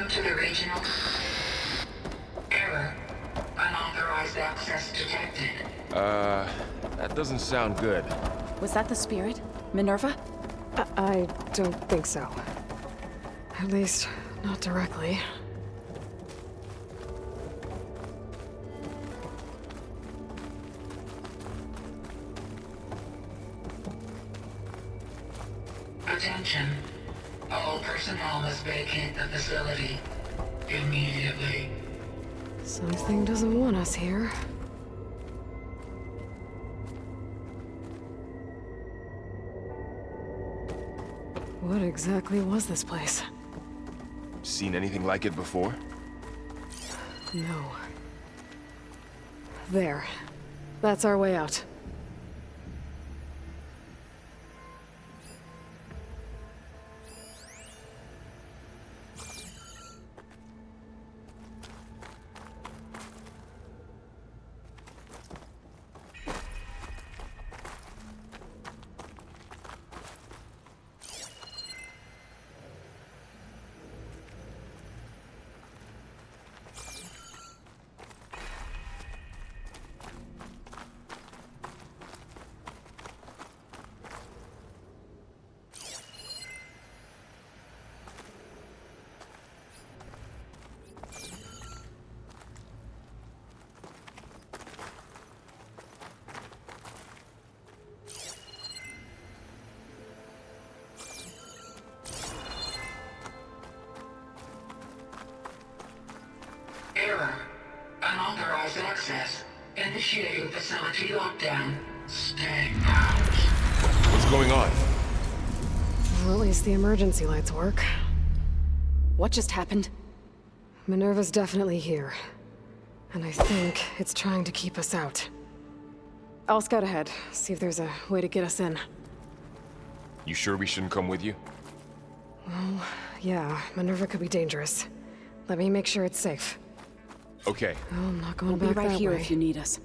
Welcome to the regional error. Unauthorized access detected. That doesn't sound good. Was that the spirit? Minerva? I don't think so. At least, not directly. Attention. All personnel must vacate the facility immediately. Something doesn't want us here. What exactly was this place? Seen anything like it before? No. There. That's our way out. Error. Unauthorized access. Initiating facility lockdown. Stay out. What's going on? Well, at least the emergency lights work. What just happened? Minerva's definitely here. And I think it's trying to keep us out. I'll scout ahead, see if there's a way to get us in. You sure we shouldn't come with you? Well, yeah, Minerva could be dangerous. Let me make sure it's safe. Okay. Oh, I'm not going We'll back be right that here way. if you need us.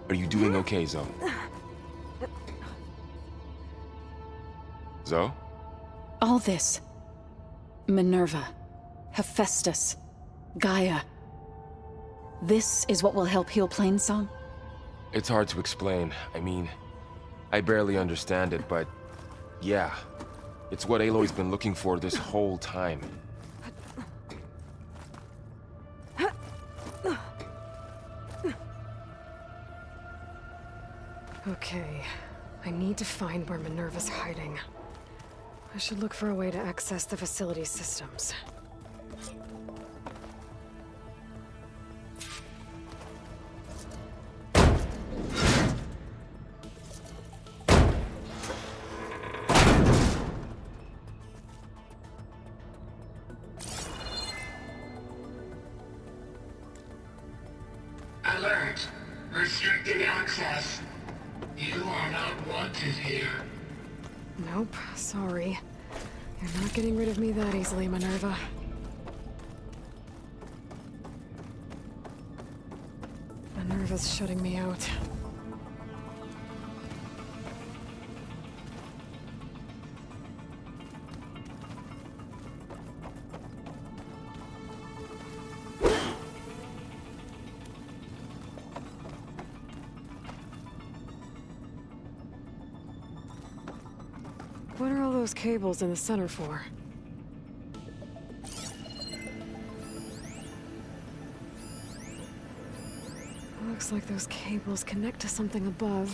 Are you doing okay, Zoe? Zoe? All this. Minerva. Hephaestus. Gaia. This is what will help heal Plainsong? It's hard to explain. I mean, I barely understand it, but yeah. It's what Aloy's been looking for this whole time. Okay. I need to find where Minerva's hiding. I should look for a way to access the facility's systems. Alert. Restricted access. You are not wanted here. Nope, sorry. You're not getting rid of me that easily, Minerva. Minerva's shutting me out. What are all those cables in the center for? Looks like those cables connect to something above.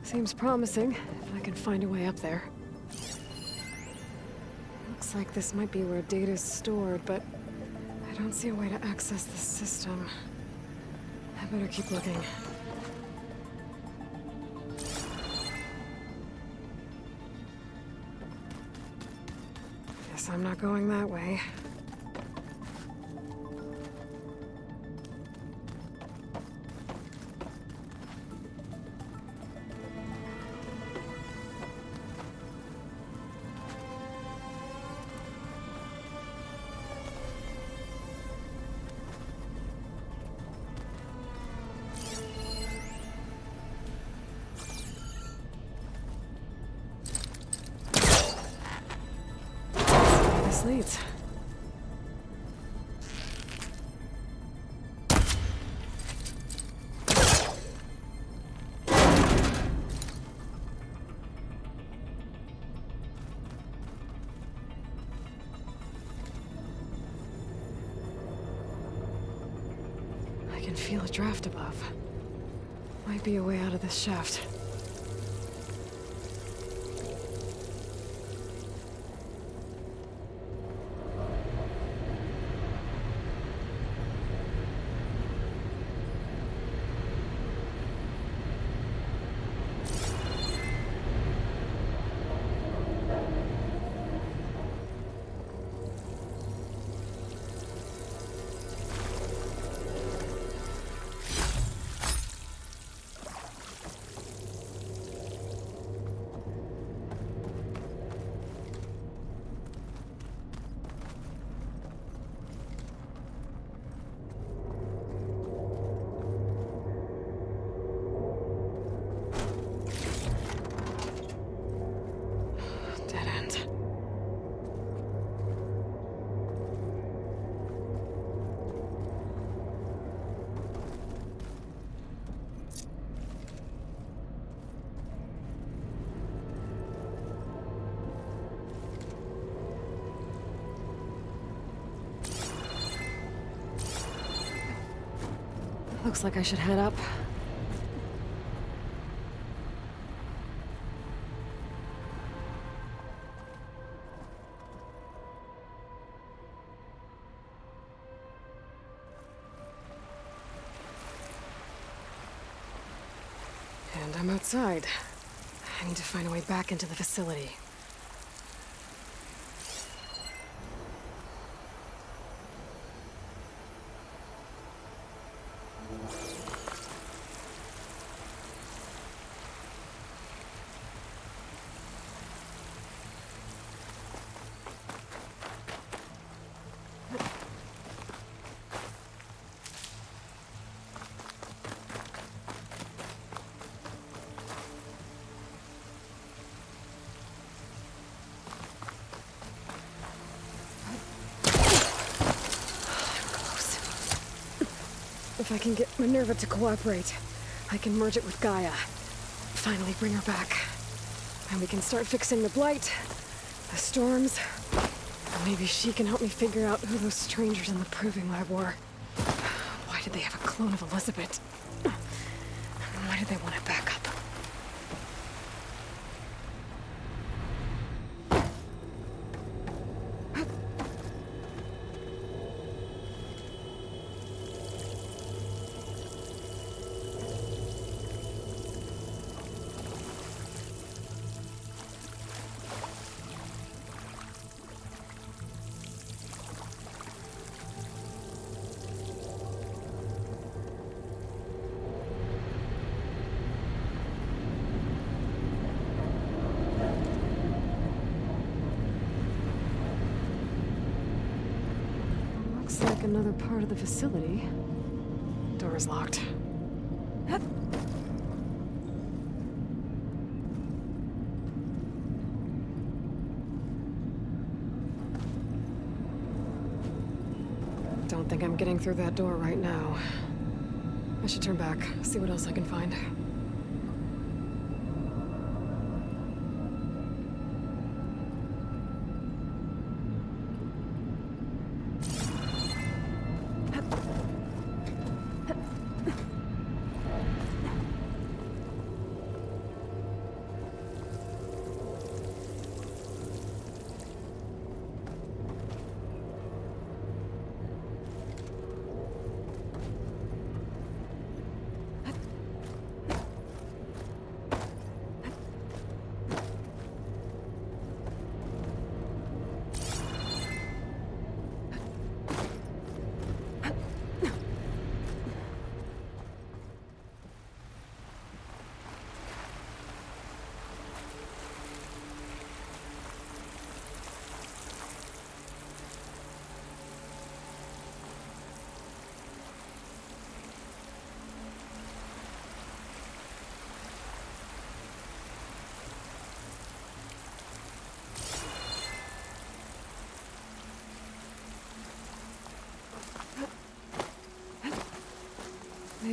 Seems promising, if I can find a way up there. Looks like this might be where data's stored, but I don't see a way to access the system. I better keep looking. Guess I'm not going that way. This leads. I can feel a draft above. Might be a way out of this shaft. Dead end. Looks like I should head up. And I'm outside. I need to find a way back into the facility. If I can get Minerva to cooperate, I can merge it with Gaia. Finally bring her back. And we can start fixing the blight, the storms, and maybe she can help me figure out who those strangers in the proving lab were. Why did they have a clone of Elizabeth? And why did they want it back up? Looks like another part of the facility. Door is locked. Don't think I'm getting through that door right now. I should turn back, see what else I can find.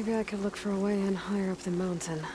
Maybe I could look for a way in higher up the mountain.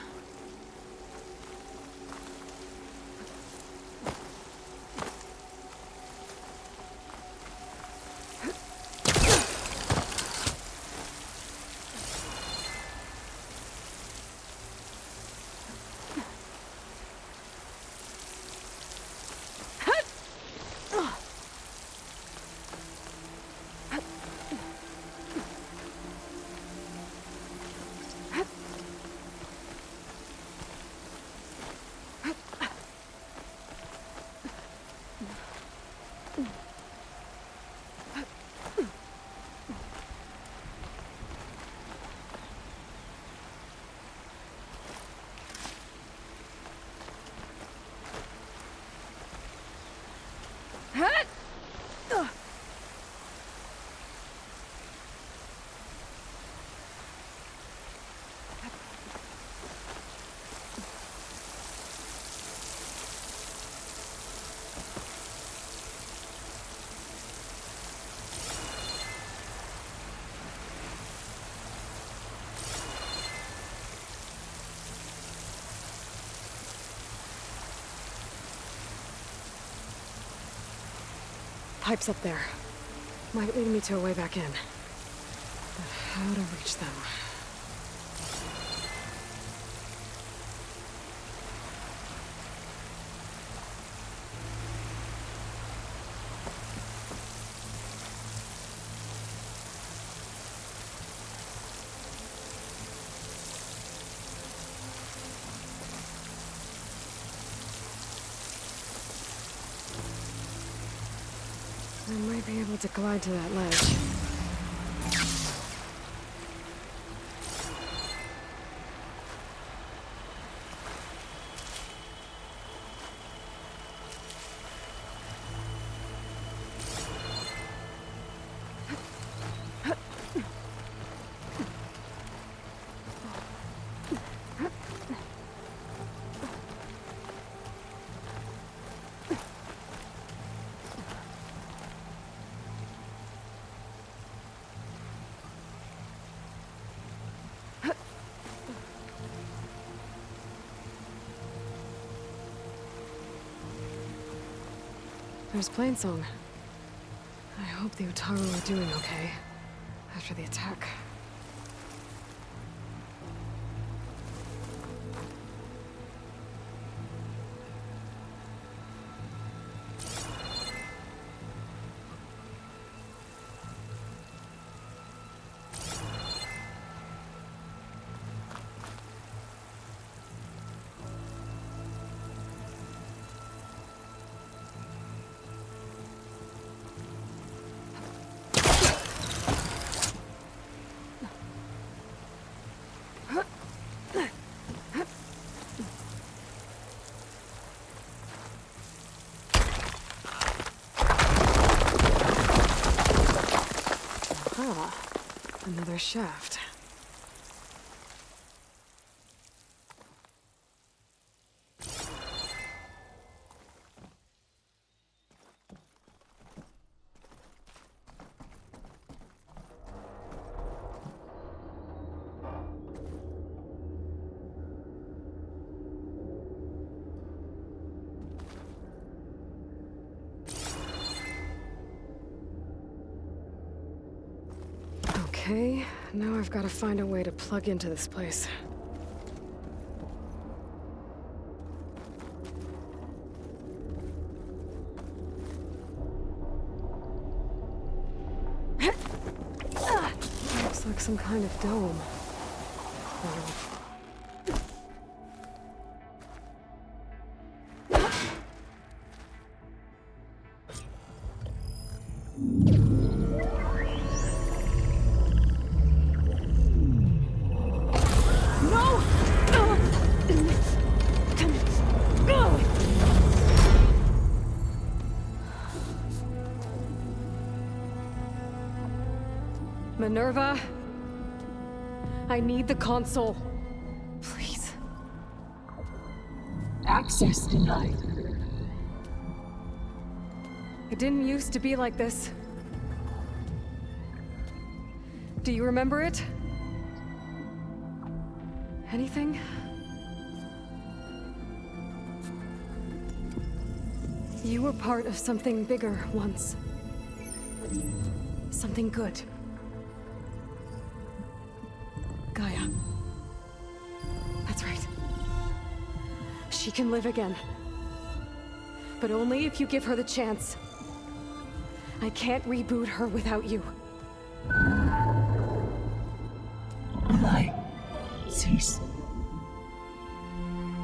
Pipes up there. Might lead me to a way back in. But how to reach them? I might be able to glide to that ledge. There's Plainsong. I hope the Utaru are doing okay after the attack. Ah, another shaft. Okay, now I've got to find a way to plug into this place. Looks like some kind of dome. Minerva, I need the console. Please. Access denied. It didn't used to be like this. Do you remember it? Anything? You were part of something bigger once. Something good. Gaia. That's right. She can live again. But only if you give her the chance. I can't reboot her without you. Aloy, cease.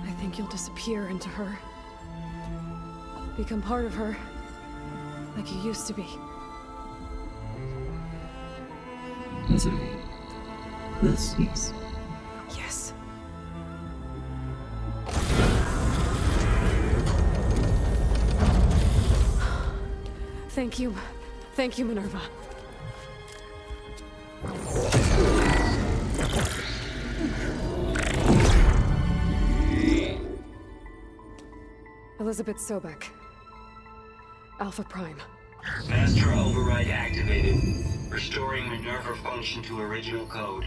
I think you'll disappear into her. Become part of her, like you used to be. Misery will cease. Yes. Thank you. Thank you, Minerva. Elizabeth Sobek. Alpha Prime. Master override activated. Restoring Minerva function to original code.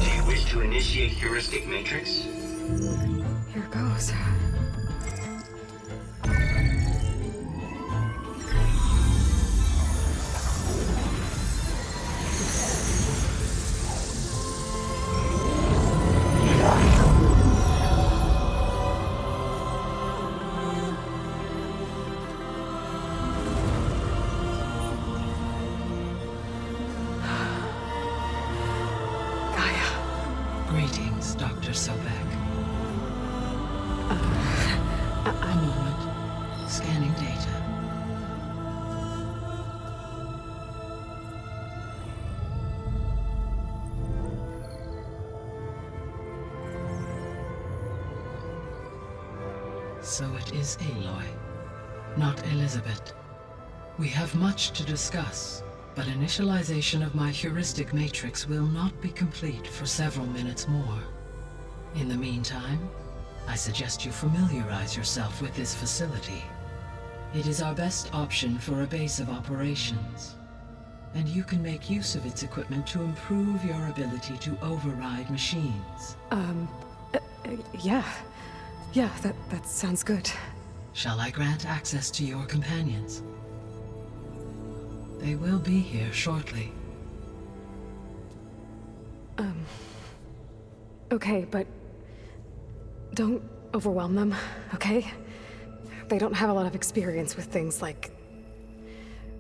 Do you wish to initiate heuristic matrix? Here goes. Greetings, Dr. Sobek. A moment. Scanning data. So it is Aloy, not Elizabeth. We have much to discuss, but initialization of my heuristic matrix will not be complete for several minutes more. In the meantime, I suggest you familiarize yourself with this facility. It is our best option for a base of operations, and you can make use of its equipment to improve your ability to override machines. Yeah. Yeah, that sounds good. Shall I grant access to your companions? They will be here shortly. Okay, but don't overwhelm them, okay? They don't have a lot of experience with things like,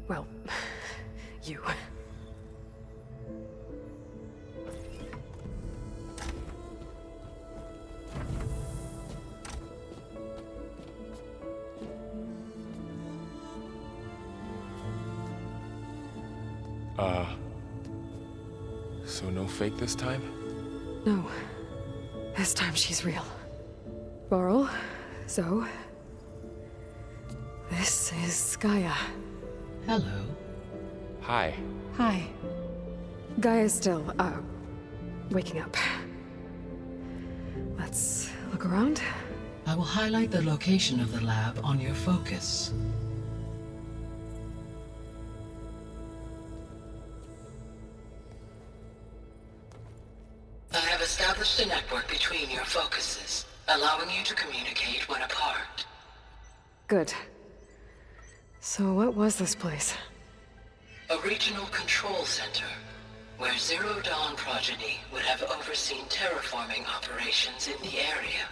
well, you. So no fake this time? No. This time she's real. Varl, Zoe. This is Gaia. Hello. Hi. Hi. Gaia's still, waking up. Let's look around. I will highlight the location of the lab on your focus. I have established a network between your focuses, allowing you to communicate when apart. Good. So what was this place? A regional control center, where Zero Dawn progeny would have overseen terraforming operations in the area.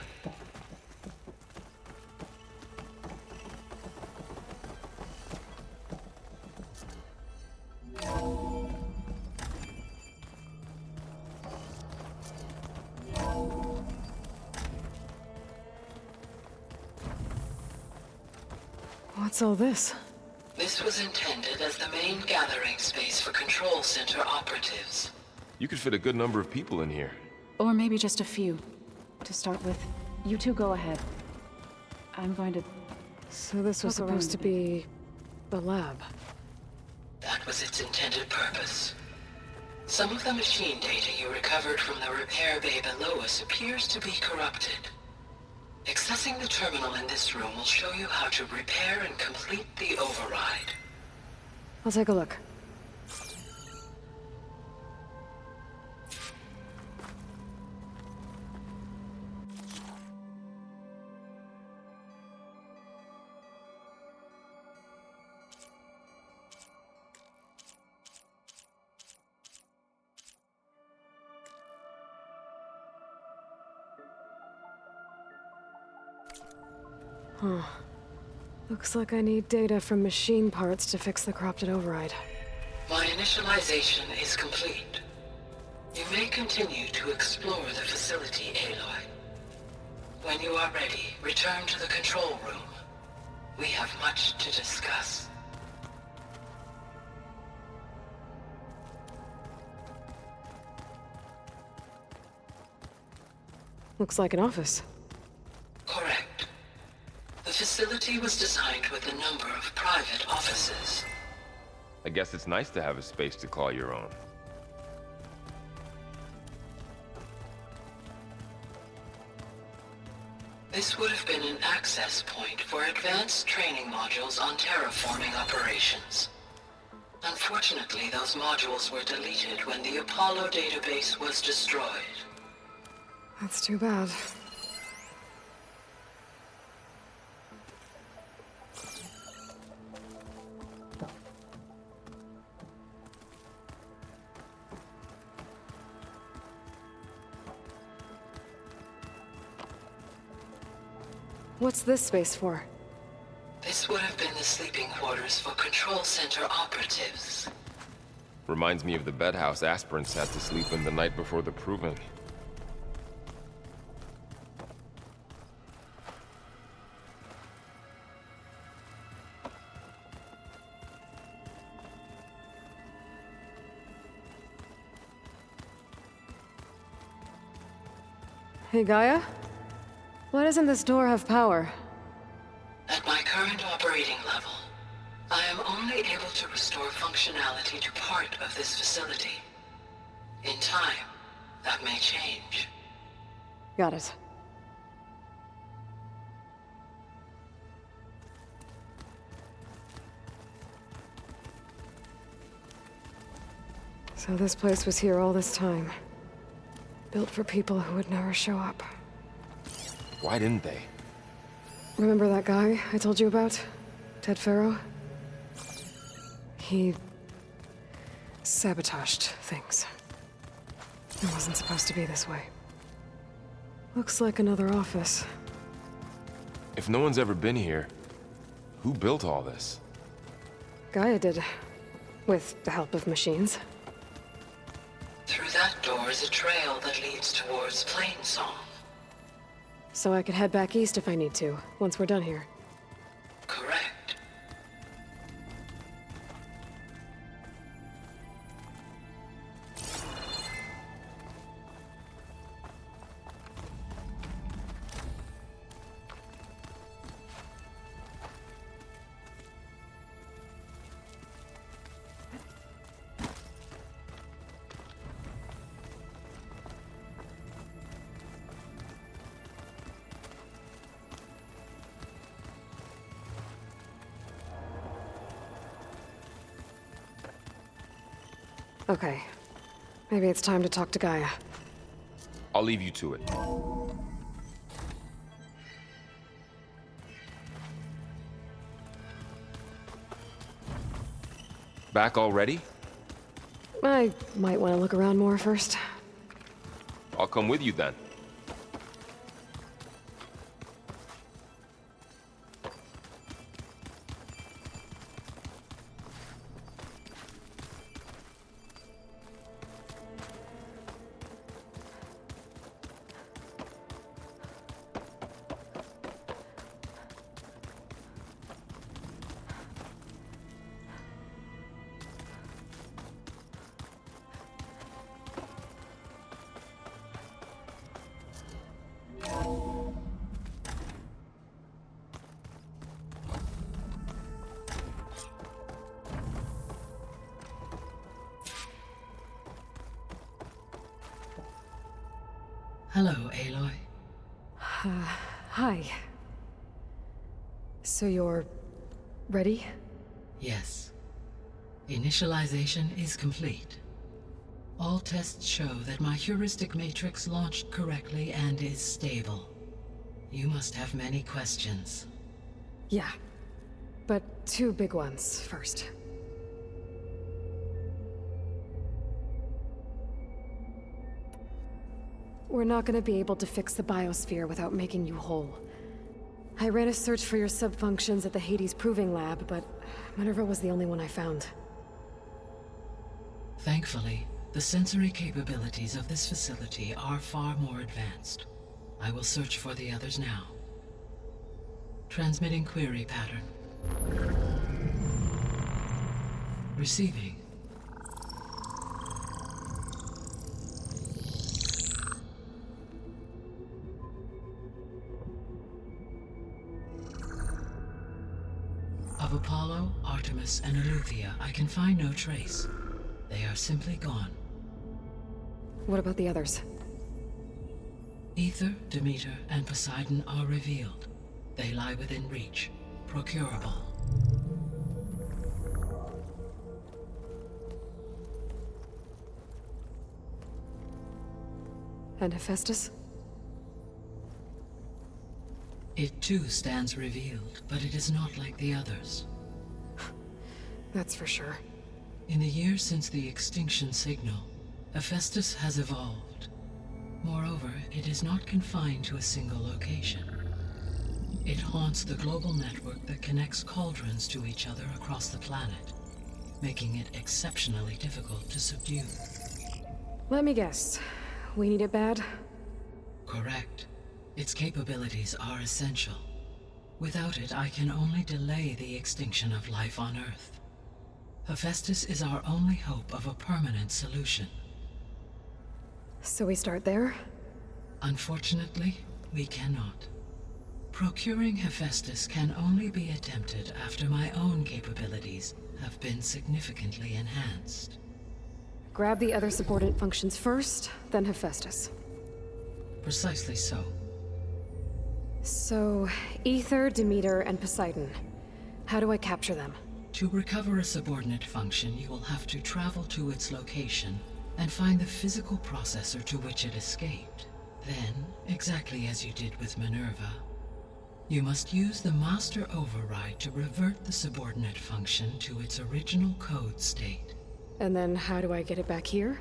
What's all this? This was intended as the main gathering space for control center operatives. You could fit a good number of people in here. Or maybe just a few. To start with, you two go ahead. I'm going to... So this was Look around supposed to a bit. be the lab. That was its intended purpose. Some of the machine data you recovered from the repair bay below us appears to be corrupted. Accessing the terminal in this room will show you how to repair and complete the override. I'll take a look. Huh. Looks like I need data from machine parts to fix the corrupted override. My initialization is complete. You may continue to explore the facility, Aloy. When you are ready, return to the control room. We have much to discuss. Looks like an office. Correct. The facility was designed with a number of private offices. I guess it's nice to have a space to call your own. This would have been an access point for advanced training modules on terraforming operations. Unfortunately, those modules were deleted when the Apollo database was destroyed. That's too bad. What's this space for? This would have been the sleeping quarters for Control Center operatives. Reminds me of the bedhouse aspirants had to sleep in the night before the proving. Hey, Gaia? Why doesn't this door have power? At my current operating level, I am only able to restore functionality to part of this facility. In time, that may change. Got it. So this place was here all this time. Built for people who would never show up. Why didn't they? Remember that guy I told you about? Ted Farrow? He sabotaged things. It wasn't supposed to be this way. Looks like another office. If no one's ever been here, who built all this? Gaia did. With the help of machines. Through that door is a trail that leads towards Plainsong. So I could head back east if I need to, once we're done here. Correct. Okay. Maybe it's time to talk to Gaia. I'll leave you to it. Back already? I might want to look around more first. I'll come with you then. Hello, Aloy. Hi. So you're... ready? Yes. Initialization is complete. All tests show that my heuristic matrix launched correctly and is stable. You must have many questions. Yeah. But two big ones first. We're not gonna be able to fix the biosphere without making you whole. I ran a search for your subfunctions at the Hades Proving Lab, but Minerva was the only one I found. Thankfully, the sensory capabilities of this facility are far more advanced. I will search for the others now. Transmitting query pattern. Receiving. Of Apollo, Artemis, and Eleuthia, I can find no trace. They are simply gone. What about the others? Ether, Demeter, and Poseidon are revealed. They lie within reach, procurable. And Hephaestus? It too stands revealed, but it is not like the others. That's for sure. In the years since the extinction signal, Hephaestus has evolved. Moreover, it is not confined to a single location. It haunts the global network that connects cauldrons to each other across the planet, making it exceptionally difficult to subdue. Let me guess. We need it bad? Correct. Its capabilities are essential. Without it, I can only delay the extinction of life on Earth. Hephaestus is our only hope of a permanent solution. So we start there? Unfortunately, we cannot. Procuring Hephaestus can only be attempted after my own capabilities have been significantly enhanced. Grab the other subordinate functions first, then Hephaestus. Precisely so. So, Ether, Demeter, and Poseidon. How do I capture them? To recover a subordinate function, you will have to travel to its location and find the physical processor to which it escaped. Then, exactly as you did with Minerva, you must use the master override to revert the subordinate function to its original code state. And then how do I get it back here?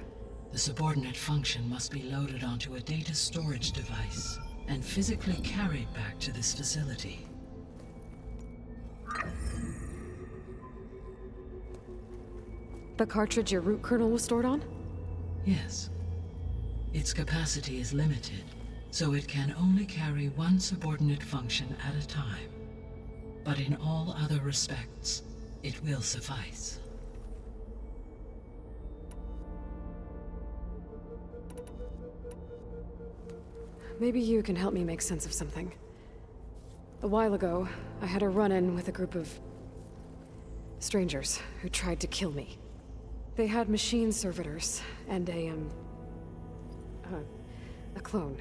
The subordinate function must be loaded onto a data storage device and physically carried back to this facility. The cartridge your root kernel was stored on? Yes. Its capacity is limited, so it can only carry one subordinate function at a time. But in all other respects, it will suffice. Maybe you can help me make sense of something. A while ago, I had a run-in with a group of strangers who tried to kill me. They had machine servitors and a clone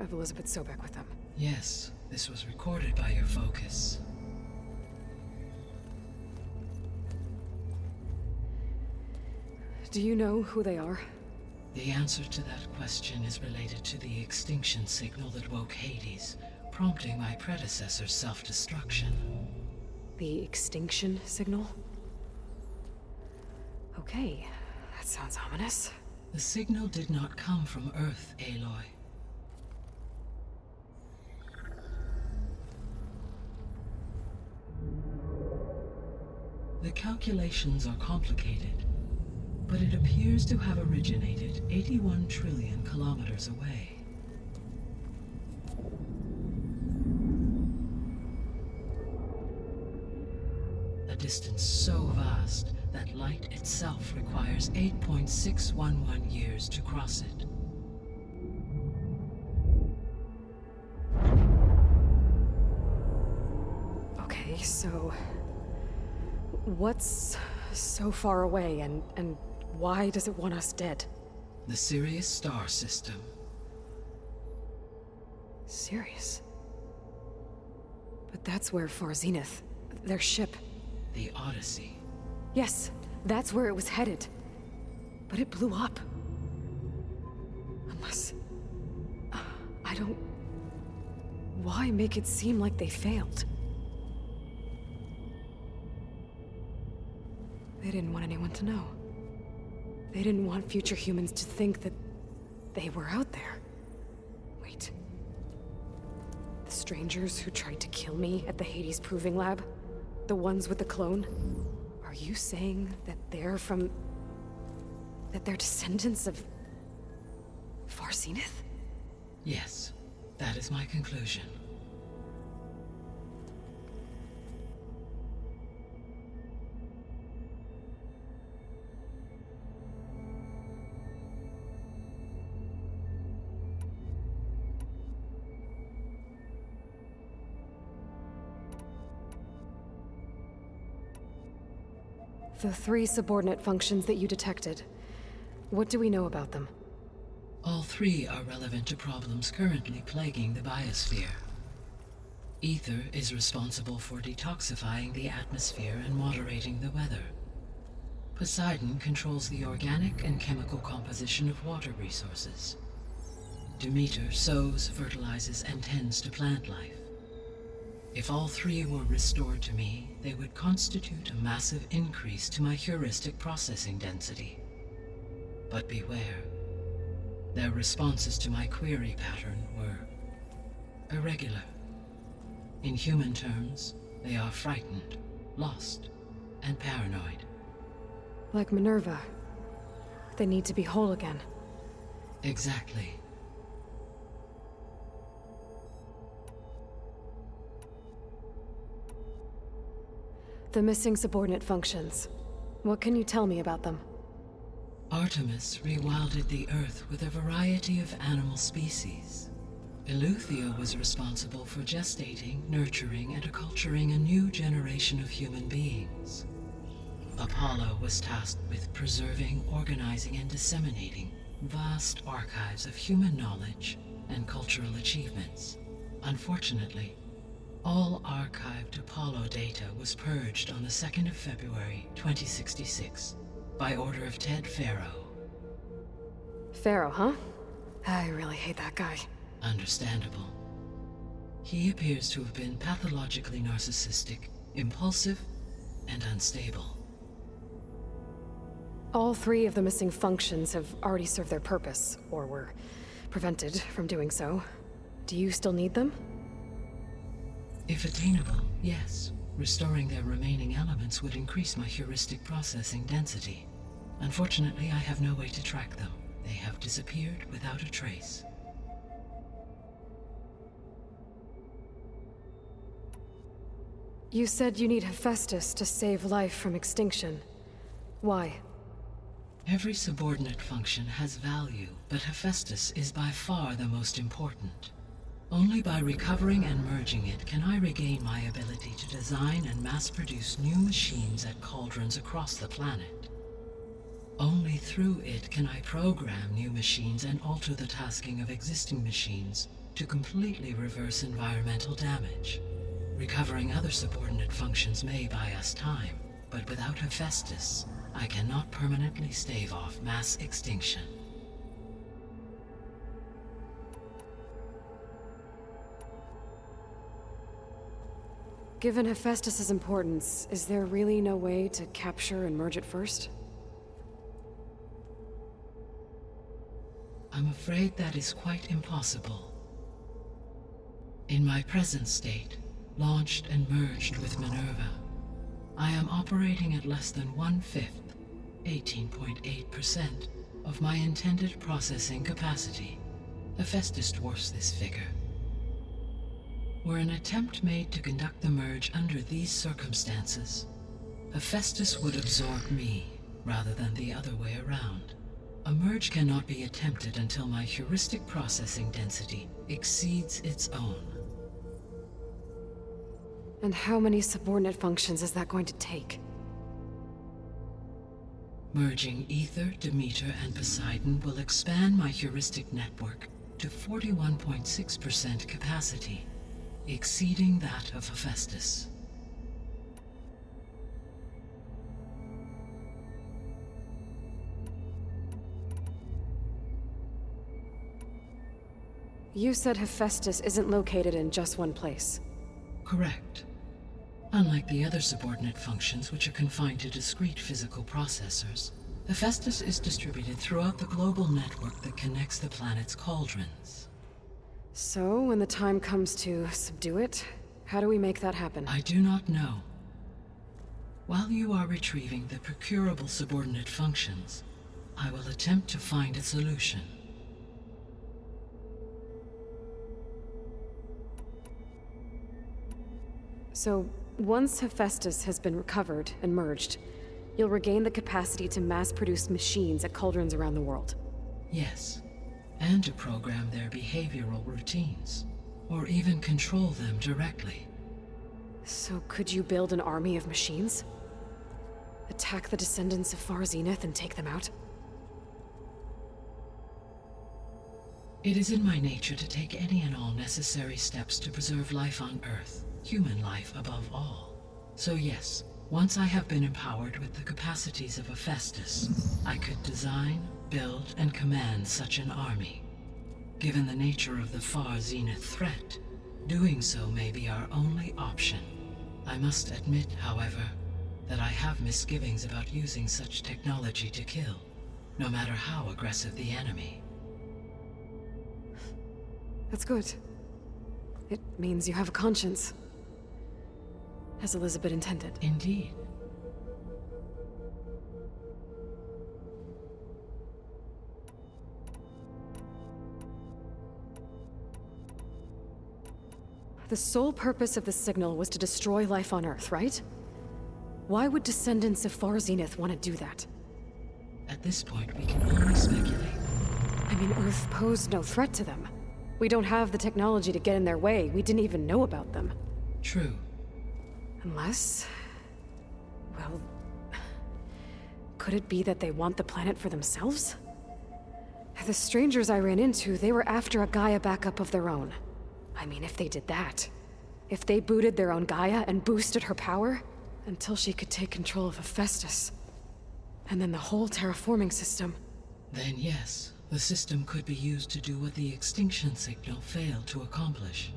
of Elizabeth Sobek with them. Yes, this was recorded by your focus. Do you know who they are? The answer to that question is related to the extinction signal that woke Hades, prompting my predecessor's self-destruction. The extinction signal? Okay, that sounds ominous. The signal did not come from Earth, Aloy. The calculations are complicated, but it appears to have originated 81 trillion kilometers away. A distance so vast that light itself requires 8.611 years to cross it. Okay, so what's so far away and why does it want us dead? The Sirius star system. Sirius? But that's where Far Zenith, their ship. The Odyssey. Yes, That's where it was headed. But it blew up. Unless... I don't... Why make it seem like they failed? They didn't want anyone to know. They didn't want future humans to think that they were out there. Wait. The strangers who tried to kill me at the Hades Proving Lab? The ones with the clone? Are you saying that they're from... that they're descendants of... Farseneth? Yes, that is my conclusion. The 3 subordinate functions that you detected. What do we know about them? All 3 are relevant to problems currently plaguing the biosphere. Ether is responsible for detoxifying the atmosphere and moderating the weather. Poseidon controls the organic and chemical composition of water resources. Demeter sows, fertilizes, and tends to plant life. If all 3 were restored to me, they would constitute a massive increase to my heuristic processing density. But beware. Their responses to my query pattern were irregular. In human terms, they are frightened, lost, and paranoid. Like Minerva. They need to be whole again. Exactly. The missing subordinate functions. What can you tell me about them? Artemis rewilded the Earth with a variety of animal species. Eleuthia was responsible for gestating, nurturing, and acculturating a new generation of human beings. Apollo was tasked with preserving, organizing, and disseminating vast archives of human knowledge and cultural achievements. Unfortunately, all archived Apollo data was purged on the 2nd of February, 2066, by order of Ted Faro. Pharaoh, huh? I really hate that guy. Understandable. He appears to have been pathologically narcissistic, impulsive, and unstable. All 3 of the missing functions have already served their purpose, or were prevented from doing so. Do you still need them? If attainable, yes. Restoring their remaining elements would increase my heuristic processing density. Unfortunately, I have no way to track them. They have disappeared without a trace. You said you need Hephaestus to save life from extinction. Why? Every subordinate function has value, but Hephaestus is by far the most important. Only by recovering and merging it can I regain my ability to design and mass-produce new machines at cauldrons across the planet. Only through it can I program new machines and alter the tasking of existing machines to completely reverse environmental damage. Recovering other subordinate functions may buy us time, but without Hephaestus, I cannot permanently stave off mass extinction. Given Hephaestus's importance, is there really no way to capture and merge it first? I'm afraid that is quite impossible. In my present state, launched and merged with Minerva, I am operating at less than 1/5, 18.8%, of my intended processing capacity. Hephaestus dwarfs this figure. Were an attempt made to conduct the merge under these circumstances, Hephaestus would absorb me, rather than the other way around. A merge cannot be attempted until my heuristic processing density exceeds its own. And how many subordinate functions is that going to take? Merging Ether, Demeter, and Poseidon will expand my heuristic network to 41.6% capacity, exceeding that of Hephaestus. You said Hephaestus isn't located in just one place. Correct. Unlike the other subordinate functions which are confined to discrete physical processors, Hephaestus is distributed throughout the global network that connects the planet's cauldrons. So, when the time comes to subdue it, how do we make that happen? I do not know. While you are retrieving the procurable subordinate functions, I will attempt to find a solution. So, once Hephaestus has been recovered and merged, you'll regain the capacity to mass-produce machines at cauldrons around the world. Yes, and to program their behavioral routines, or even control them directly. So could you build an army of machines? Attack the descendants of Far Zenith and take them out? It is in my nature to take any and all necessary steps to preserve life on Earth, human life above all. So yes, once I have been empowered with the capacities of Hephaestus, I could design, build, and command such an army. Given the nature of the Far Zenith threat, doing so may be our only option. I must admit, however, that I have misgivings about using such technology to kill, no matter how aggressive the enemy. That's good. It means you have a conscience. As Elizabeth intended. Indeed. The sole purpose of the signal was to destroy life on Earth, right? Why would descendants of Far Zenith want to do that? At this point, we can only speculate. I mean, Earth posed no threat to them. We don't have the technology to get in their way. We didn't even know about them. True. Unless... well... could it be that they want the planet for themselves? The strangers I ran into, they were after a Gaia backup of their own. I mean, if they did that... if they booted their own Gaia and boosted her power... until she could take control of Hephaestus. And then the whole terraforming system. Then yes, the system could be used to do what the extinction signal failed to accomplish.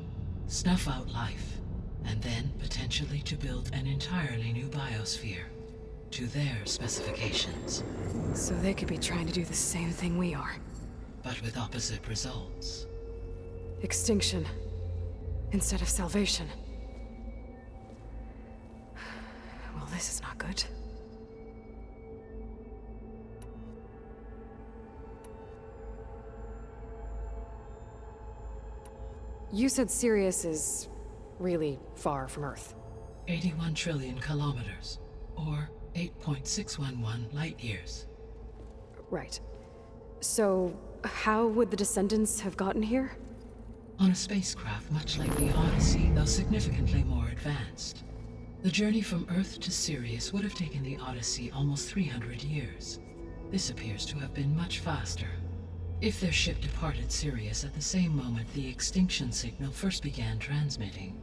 Snuff out life, and then potentially to build an entirely new biosphere, to their specifications. So they could be trying to do the same thing we are. But with opposite results. Extinction, instead of salvation. Well, this is not good. You said Sirius is really far from Earth. 81 trillion kilometers, or 8.611 light years. Right. So, how would the descendants have gotten here? On a spacecraft much like the Odyssey, though significantly more advanced. The journey from Earth to Sirius would have taken the Odyssey almost 300 years. This appears to have been much faster. If their ship departed Sirius at the same moment the extinction signal first began transmitting,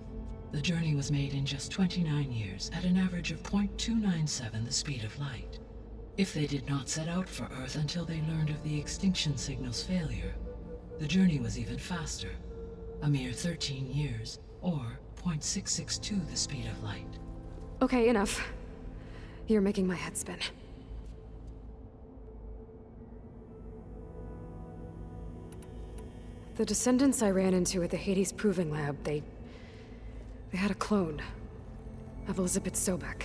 the journey was made in just 29 years at an average of 0.297 the speed of light. If they did not set out for Earth until they learned of the extinction signal's failure, the journey was even faster, a mere 13 years, or 0.662 the speed of light. Okay, enough. You're making my head spin. The descendants I ran into at the Hades Proving Lab, they had a clone of Elizabeth Sobek.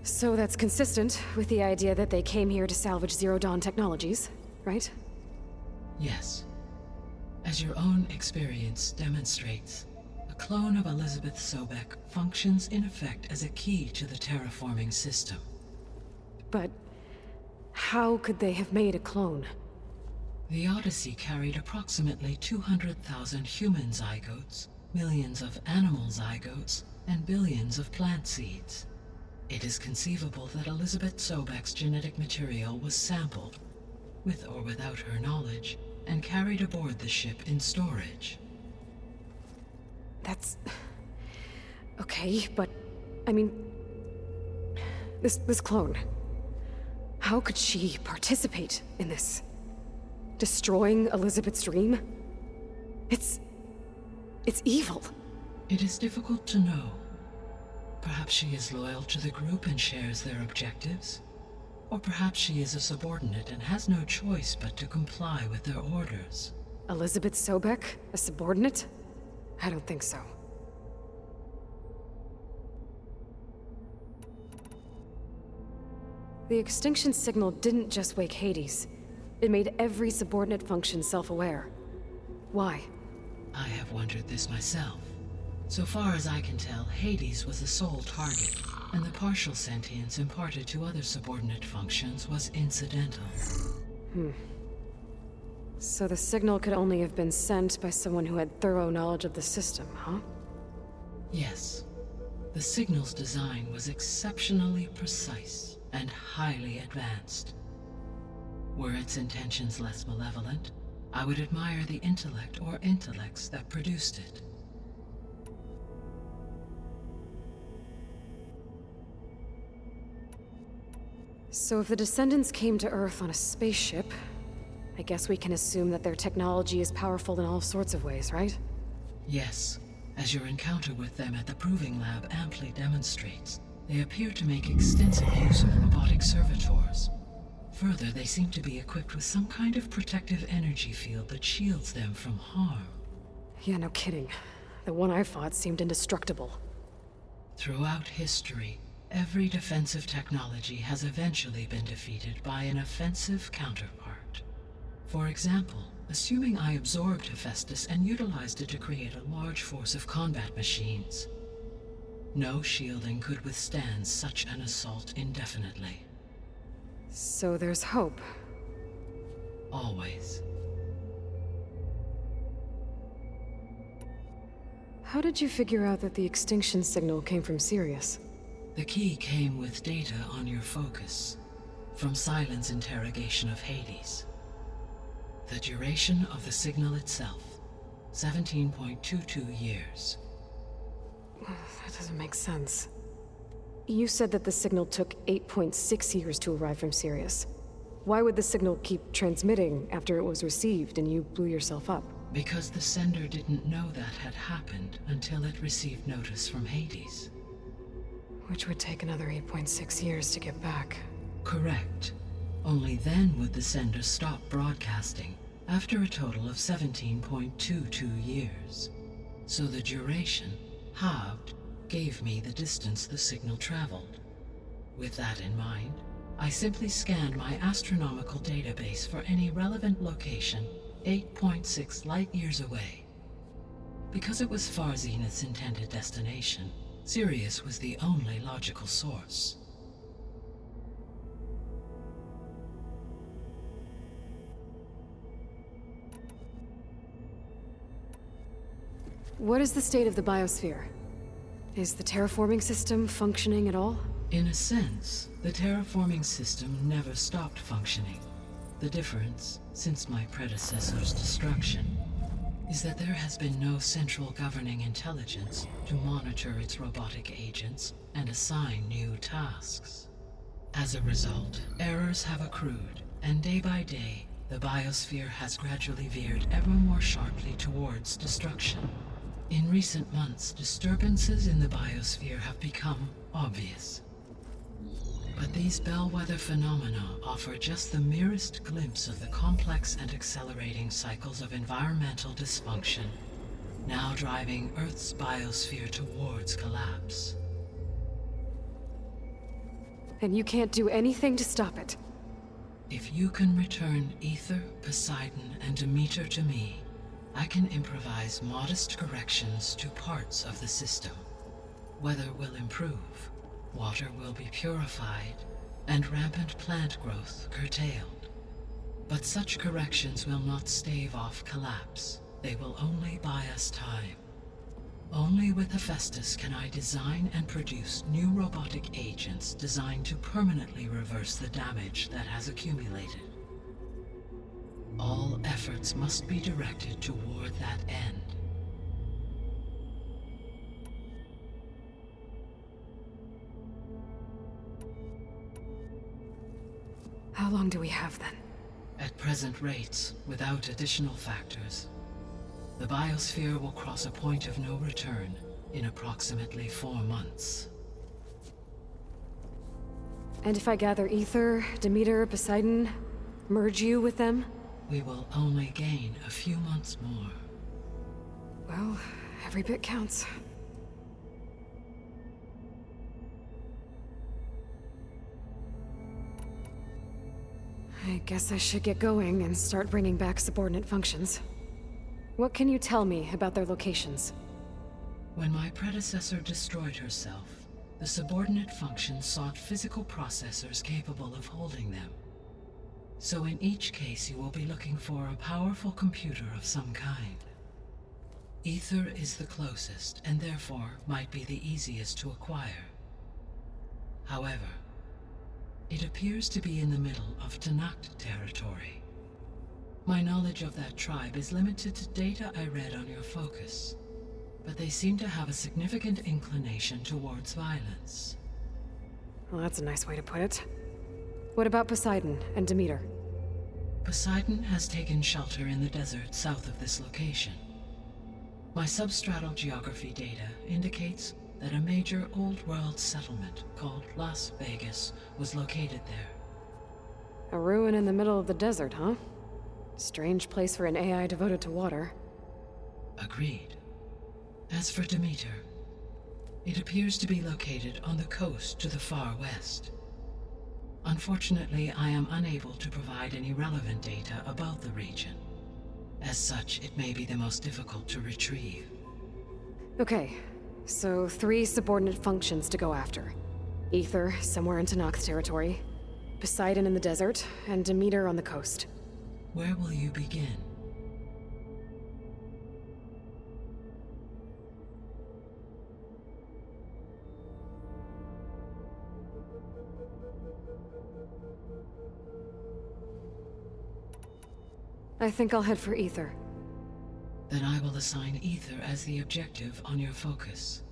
So that's consistent with the idea that they came here to salvage Zero Dawn technologies, right? Yes. As your own experience demonstrates, a clone of Elizabeth Sobek functions in effect as a key to the terraforming system. But how could they have made a clone? The Odyssey carried approximately 200,000 human zygotes, millions of animal zygotes, and billions of plant seeds. It is conceivable that Elizabeth Sobek's genetic material was sampled, with or without her knowledge, and carried aboard the ship in storage. That's... okay, but... I mean... This clone... how could she participate in this? Destroying Elizabeth's dream? It's evil. It is difficult to know. Perhaps she is loyal to the group and shares their objectives. Or perhaps she is a subordinate and has no choice but to comply with their orders. Elizabeth Sobek, a subordinate? I don't think so. The extinction signal didn't just wake Hades. It made every subordinate function self-aware. Why? I have wondered this myself. So far as I can tell, Hades was the sole target, and the partial sentience imparted to other subordinate functions was incidental. So the signal could only have been sent by someone who had thorough knowledge of the system, huh? Yes. The signal's design was exceptionally precise and highly advanced. Were its intentions less malevolent, I would admire the intellect or intellects that produced it. So if the descendants came to Earth on a spaceship, I guess we can assume that their technology is powerful in all sorts of ways, right? Yes, as your encounter with them at the Proving Lab amply demonstrates, they appear to make extensive use of robotic servitors. Further, they seem to be equipped with some kind of protective energy field that shields them from harm. Yeah, no kidding. The one I fought seemed indestructible. Throughout history, every defensive technology has eventually been defeated by an offensive counterpart. For example, assuming I absorbed Hephaestus and utilized it to create a large force of combat machines. No shielding could withstand such an assault indefinitely. So there's hope. Always. How did you figure out that the extinction signal came from Sirius? The key came with data on your focus, from Silent's interrogation of Hades. The duration of the signal itself, 17.22 years. That doesn't make sense. You said that the signal took 8.6 years to arrive from Sirius. Why would the signal keep transmitting after it was received and you blew yourself up? Because the sender didn't know that had happened until it received notice from Hades. Which would take another 8.6 years to get back. Correct. Only then would the sender stop broadcasting, after a total of 17.22 years. So the duration, halved, gave me the distance the signal traveled. With that in mind, I simply scanned my astronomical database for any relevant location 8.6 light-years away. Because it was far Zenith's intended destination, Sirius was the only logical source. What is the state of the biosphere? Is the terraforming system functioning at all? In a sense, the terraforming system never stopped functioning. The difference, since my predecessor's destruction, is that there has been no central governing intelligence to monitor its robotic agents and assign new tasks. As a result, errors have accrued, and day by day, the biosphere has gradually veered ever more sharply towards destruction. In recent months, disturbances in the biosphere have become obvious. But these bellwether phenomena offer just the merest glimpse of the complex and accelerating cycles of environmental dysfunction, now driving Earth's biosphere towards collapse. And you can't do anything to stop it? If you can return Ether, Poseidon, and Demeter to me, I can improvise modest corrections to parts of the system. Weather will improve, water will be purified, and rampant plant growth curtailed. But such corrections will not stave off collapse. They will only buy us time. Only with Hephaestus can I design and produce new robotic agents designed to permanently reverse the damage that has accumulated. All efforts must be directed toward that end. How long do we have then? At present rates, without additional factors, The biosphere will cross a point of no return in approximately 4 months. And if I gather Ether, Demeter, Poseidon, merge you with them? We will only gain a few months more. Well, every bit counts. I guess I should get going and start bringing back subordinate functions. What can you tell me about their locations? When my predecessor destroyed herself, the subordinate functions sought physical processors capable of holding them. So in each case you will be looking for a powerful computer of some kind. Ether is the closest, and therefore might be the easiest to acquire. However, it appears to be in the middle of Tanakh territory. My knowledge of that tribe is limited to data I read on your focus, but they seem to have a significant inclination towards violence. Well, that's a nice way to put it. What about Poseidon and Demeter? Poseidon has taken shelter in the desert south of this location. My substratal geography data indicates that a major old-world settlement called Las Vegas was located there. A ruin in the middle of the desert, huh? Strange place for an AI devoted to water. Agreed. As for Demeter, it appears to be located on the coast to the far west. Unfortunately, I am unable to provide any relevant data about the region. As such, it may be the most difficult to retrieve. Okay, so 3 subordinate functions to go after. Ether, somewhere in Tanakh territory. Poseidon in the desert, and Demeter on the coast. Where will you begin? I think I'll head for Ether. Then I will assign Ether as the objective on your focus.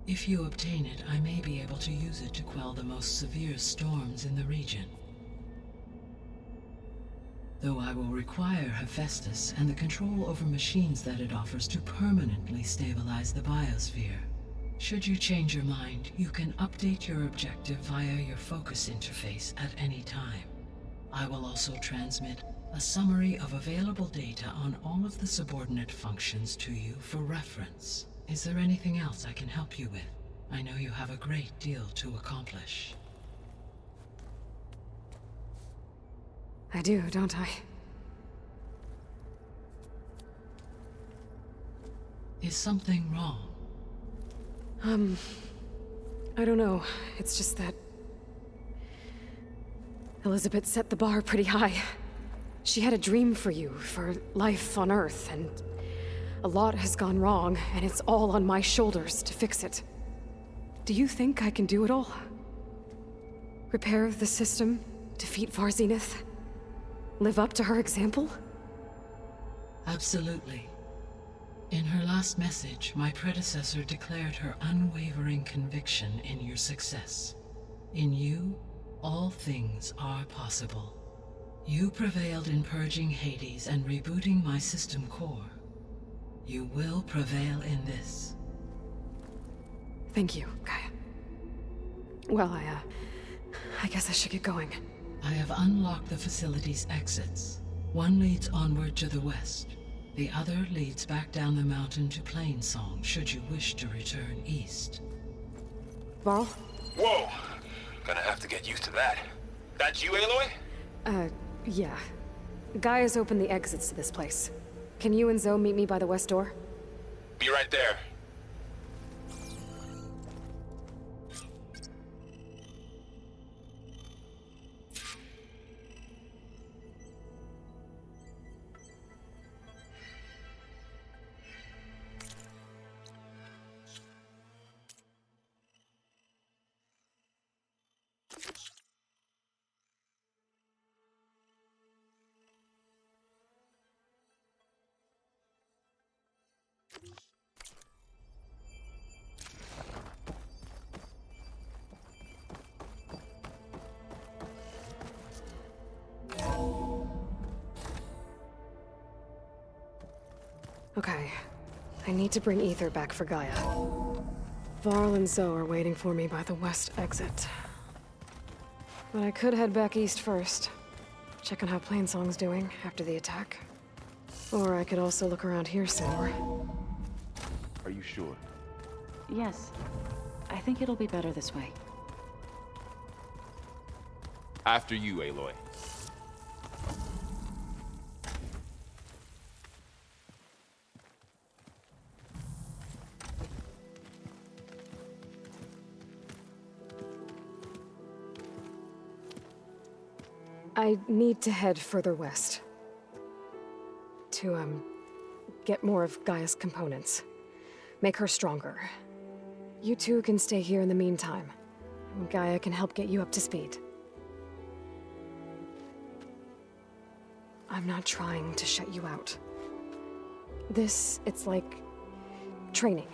If you obtain it, I may be able to use it to quell the most severe storms in the region. Though I will require Hephaestus and the control over machines that it offers to permanently stabilize the biosphere. Should you change your mind, you can update your objective via your focus interface at any time. I will also transmit a summary of available data on all of the subordinate functions to you for reference. Is there anything else I can help you with? I know you have a great deal to accomplish. I do, don't I? Is something wrong? I don't know. It's just that Elizabeth set the bar pretty high. She had a dream for you, for life on Earth, and a lot has gone wrong, and it's all on my shoulders to fix it. Do you think I can do it all? Repair the system, defeat Varzenith, live up to her example? Absolutely. In her last message, my predecessor declared her unwavering conviction in your success. In you, all things are possible. You prevailed in purging Hades and rebooting my system core. You will prevail in this. Thank you, Gaia. Well, I guess I should get going. I have unlocked the facility's exits. One leads onward to the west. The other leads back down the mountain to Plainsong, should you wish to return east. Varl? Whoa! Gonna have to get used to that. That's you, Aloy? Yeah. Gaia's opened the exits to this place. Can you and Zoe meet me by the west door? Be right there. Okay. I need to bring Ether back for Gaia. Varl and Zoe are waiting for me by the west exit. But I could head back east first. Check on how Plainsong's doing after the attack. Or I could also look around here some more. Are you sure? Yes. I think it'll be better this way. After you, Aloy. I need to head further west. To, get more of Gaia's components. Make her stronger. You two can stay here in the meantime. Gaia can help get you up to speed. I'm not trying to shut you out. It's like... training.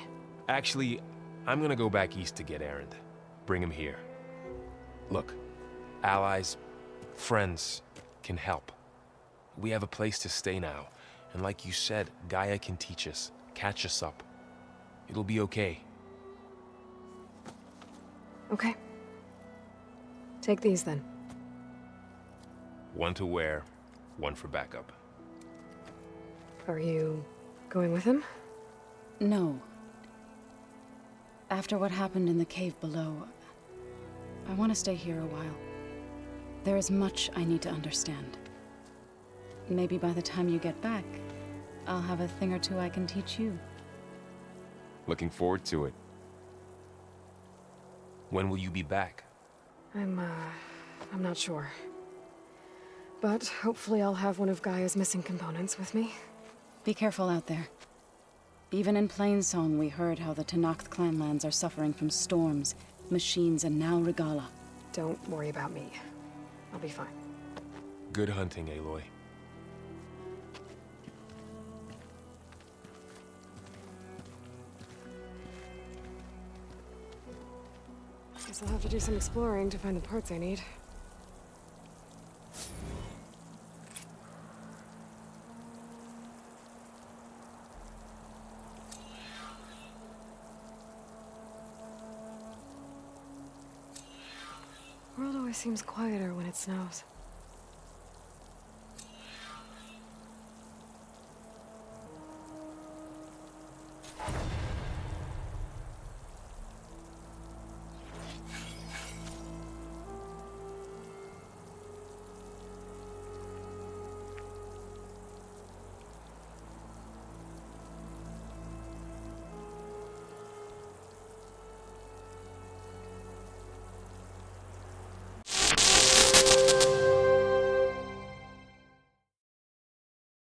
Actually, I'm gonna go back east to get Erend. Bring him here. Look, allies, friends can help. We have a place to stay now, and like you said, Gaia can teach us, catch us up. It'll be okay. Okay. Take these then. One to wear, one for backup. Are you going with him? No. After what happened in the cave below, I want to stay here a while. There is much I need to understand. Maybe by the time you get back, I'll have a thing or two I can teach you. Looking forward to it. When will you be back? I'm not sure. But hopefully I'll have one of Gaia's missing components with me. Be careful out there. Even in Plainsong, we heard how the Tenakth clanlands are suffering from storms, machines, and now Regala. Don't worry about me. I'll be fine. Good hunting, Aloy. Guess I'll have to do some exploring to find the parts I need. The world always seems quieter when it snows.